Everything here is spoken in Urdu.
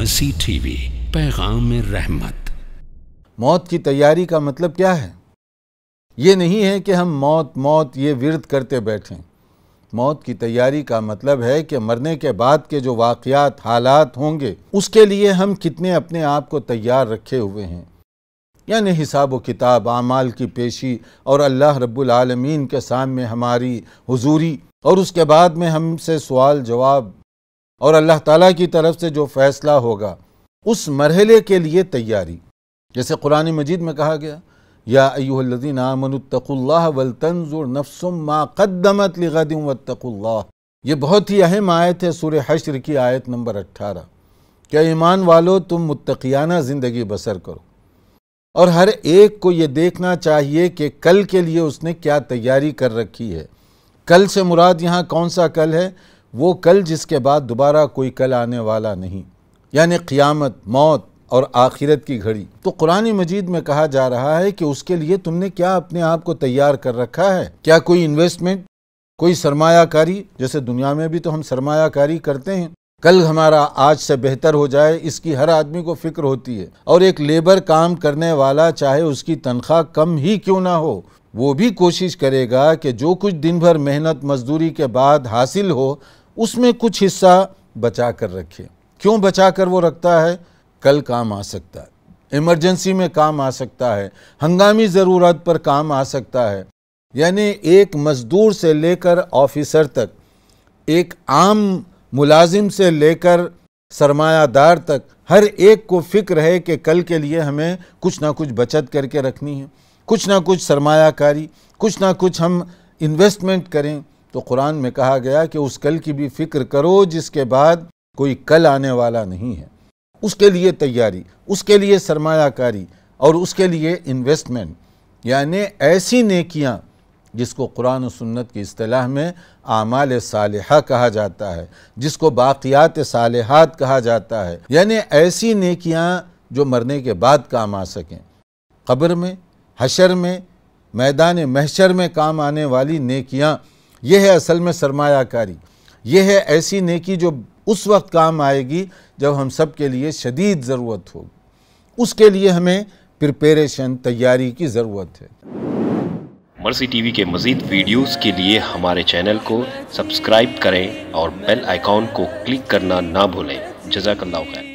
مرسی ٹی وی، پیغام رحمت۔ موت کی تیاری کا مطلب کیا ہے؟ یہ نہیں ہے کہ ہم موت یہ ورد کرتے بیٹھیں۔ موت کی تیاری کا مطلب ہے کہ مرنے کے بعد کے جو واقعات، حالات ہوں گے، اس کے لیے ہم کتنے اپنے آپ کو تیار رکھے ہوئے ہیں۔ یعنی حساب و کتاب، اعمال کی پیشی اور اللہ رب العالمین کے سامنے ہماری حضوری، اور اس کے بعد میں ہم سے سوال جواب اور اللہ تعالیٰ کی طرف سے جو فیصلہ ہوگا، اس مرحلے کے لیے تیاری۔ جیسے قرآن مجید میں کہا گیا، یا ایھا الذین آمنوا اتقوا اللہ ولتنظر نفس ما قدمت لغد واتقوا اللہ۔ یہ بہت ہی اہم آیت ہے، سورہ حشر کی آیت نمبر 18۔ کہ ایمان والو، تم متقیانہ زندگی بسر کرو، اور ہر ایک کو یہ دیکھنا چاہیے کہ کل کے لیے اس نے کیا تیاری کر رکھی ہے۔ کل سے مراد یہاں کون سا کل ہے؟ وہ کل جس کے بعد دوبارہ کوئی کل آنے والا نہیں، یعنی قیامت، موت اور آخرت کی گھڑی۔ تو قرآن مجید میں کہا جا رہا ہے کہ اس کے لیے تم نے کیا اپنے آپ کو تیار کر رکھا ہے؟ کیا کوئی انویسٹمنٹ، کوئی سرمایہ کاری؟ جیسے دنیا میں بھی تو ہم سرمایہ کاری کرتے ہیں، کل ہمارا آج سے بہتر ہو جائے، اس کی ہر آدمی کو فکر ہوتی ہے۔ اور ایک لیبر کام کرنے والا، چاہے اس کی تنخواہ کم ہی کیوں نہ ہو، وہ بھی کوشش کرے گا کہ جو کچھ دن بھر محنت مزدوری کے بعد حاصل ہو، اس میں کچھ حصہ بچا کر رکھے۔ کیوں بچا کر وہ رکھتا ہے؟ کل کام آ سکتا ہے، ایمرجنسی میں کام آ سکتا ہے، ہنگامی ضرورت پر کام آ سکتا ہے۔ یعنی ایک مزدور سے لے کر آفیسر تک، ایک عام ملازم سے لے کر سرمایہ دار تک، ہر ایک کو فکر ہے کہ کل کے لیے ہمیں کچھ نہ کچھ بچت کر کے رکھنی ہے، کچھ نہ کچھ سرمایہ کاری، کچھ نہ کچھ ہم انویسٹمنٹ کریں۔ تو قرآن میں کہا گیا کہ اس کل کی بھی فکر کرو جس کے بعد کوئی کل آنے والا نہیں ہے۔ اس کے لیے تیاری، اس کے لیے سرمایہ کاری اور اس کے لیے انویسٹمنٹ، یعنی ایسی نیکیاں جس کو قرآن و سنت کی اصطلاح میں اعمال صالحہ کہا جاتا ہے، جس کو باقیات صالحات کہا جاتا ہے، یعنی ایسی نیکیاں جو مرنے کے بعد کام آ سکیں، قبر میں، حشر میں، میدان محشر میں کام آنے والی نیکیاں۔ یہ ہے اصل میں سرمایہ کاری، یہ ہے ایسی نیکی جو اس وقت کام آئے گی جب ہم سب کے لیے شدید ضرورت ہوگی۔ اس کے لیے ہمیں پریپریشن، تیاری کی ضرورت ہے۔ مرسی ٹی وی کے مزید ویڈیوز کے لیے ہمارے چینل کو سبسکرائب کریں اور بیل آئیکن کو کلک کرنا نہ بھولیں۔ جزاک اللہ خیر۔